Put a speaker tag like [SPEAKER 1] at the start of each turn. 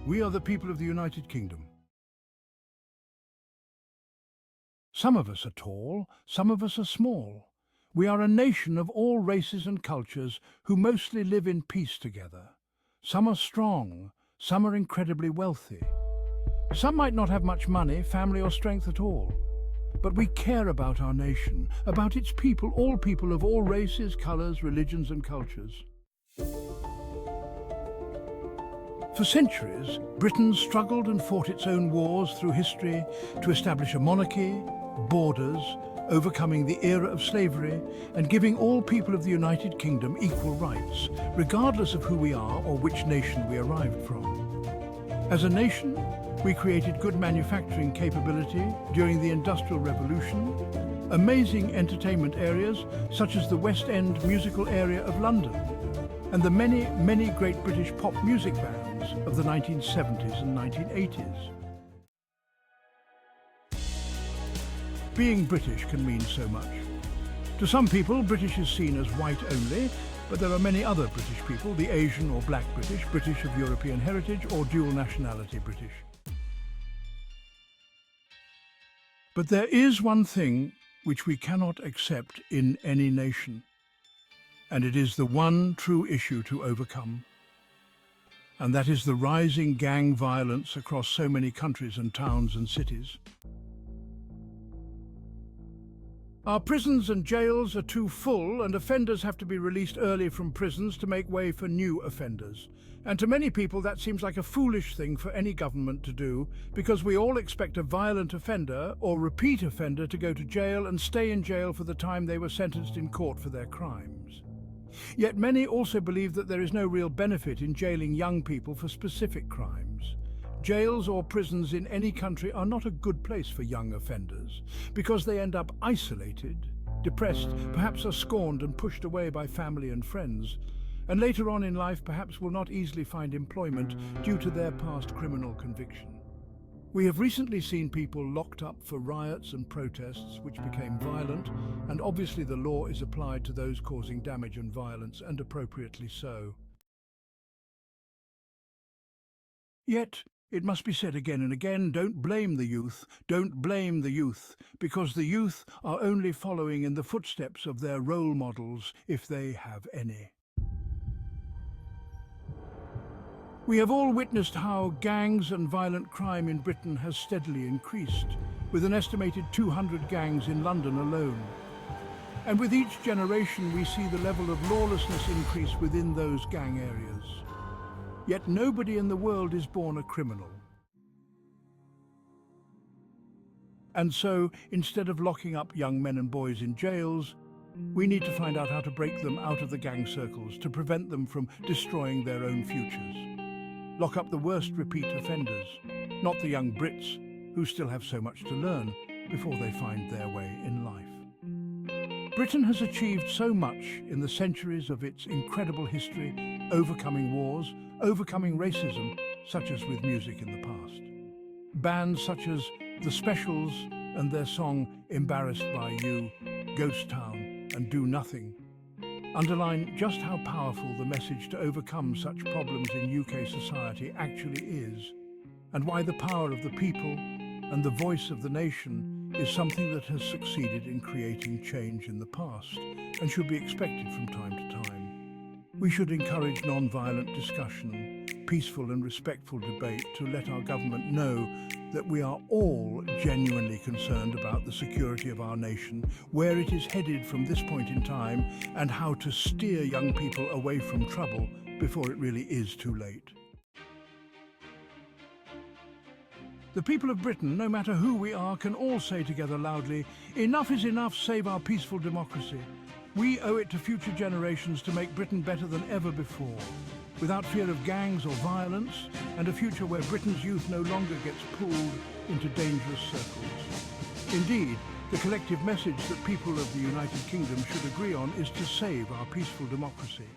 [SPEAKER 1] We are the people of the United Kingdom. Some of us are tall, some of us are small. We are a nation of all races and cultures who mostly live in peace together. Some are strong, some are incredibly wealthy. Some might not have much money, family or strength at all. But we care about our nation, about its people of all races, colours, religions and cultures. For centuries, Britain struggled and fought its own wars through history to establish a monarchy, borders, overcoming the era of slavery and giving all people of the United Kingdom equal rights, regardless of who we are or which nation we arrived from. As a nation, we created good manufacturing capability during the Industrial Revolution, amazing entertainment areas such as the West End musical area of London, and the many great British pop music bands of the 1970s and 1980s. Being British can mean so much. To some people, British is seen as white only, but there are many other British people, the Asian or Black British, British of European heritage or dual nationality British. But there is one thing which we cannot accept in any nation, and it is the one true issue to overcome. And that is the rising gang violence across so many countries and towns and cities. Our prisons and jails are too full, and offenders have to be released early from prisons to make way for new offenders. And to many people that seems like a foolish thing for any government to do, because we all expect a violent offender or repeat offender to go to jail and stay in jail for the time they were sentenced in court for their crimes. Yet many also believe that there is no real benefit in jailing young people for specific crimes. Jails or prisons in any country are not a good place for young offenders, because they end up isolated, depressed, perhaps are scorned and pushed away by family and friends, and later on in life perhaps will not easily find employment due to their past criminal conviction. We have recently seen people locked up for riots and protests which became violent, and obviously the law is applied to those causing damage and violence, and appropriately so. Yet, it must be said again and again, don't blame the youth, because the youth are only following in the footsteps of their role models, if they have any. We have all witnessed how gangs and violent crime in Britain has steadily increased, with an estimated 200 gangs in London alone. And with each generation we see the level of lawlessness increase within those gang areas. Yet nobody in the world is born a criminal. And so, instead of locking up young men and boys in jails, we need to find out how to break them out of the gang circles to prevent them from destroying their own futures. Lock up the worst repeat offenders, not the young Brits who still have so much to learn before they find their way in life. Britain has achieved so much in the centuries of its incredible history, overcoming wars, overcoming racism, such as with music in the past. Bands such as The Specials and their song Embarrassed by You, Ghost Town and Do Nothing underline just how powerful the message to overcome such problems in UK society actually is, and why the power of the people and the voice of the nation is something that has succeeded in creating change in the past and should be expected from time to time. We should encourage non-violent discussion, peaceful and respectful debate to let our government know that we are all genuinely concerned about the security of our nation, where it is headed from this point in time, and how to steer young people away from trouble before it really is too late. The people of Britain, no matter who we are, can all say together loudly, "Enough is enough, save our peaceful democracy." We owe it to future generations to make Britain better than ever before, without fear of gangs or violence, and a future where Britain's youth no longer gets pulled into dangerous circles. Indeed, the collective message that people of the United Kingdom should agree on is to save our peaceful democracy.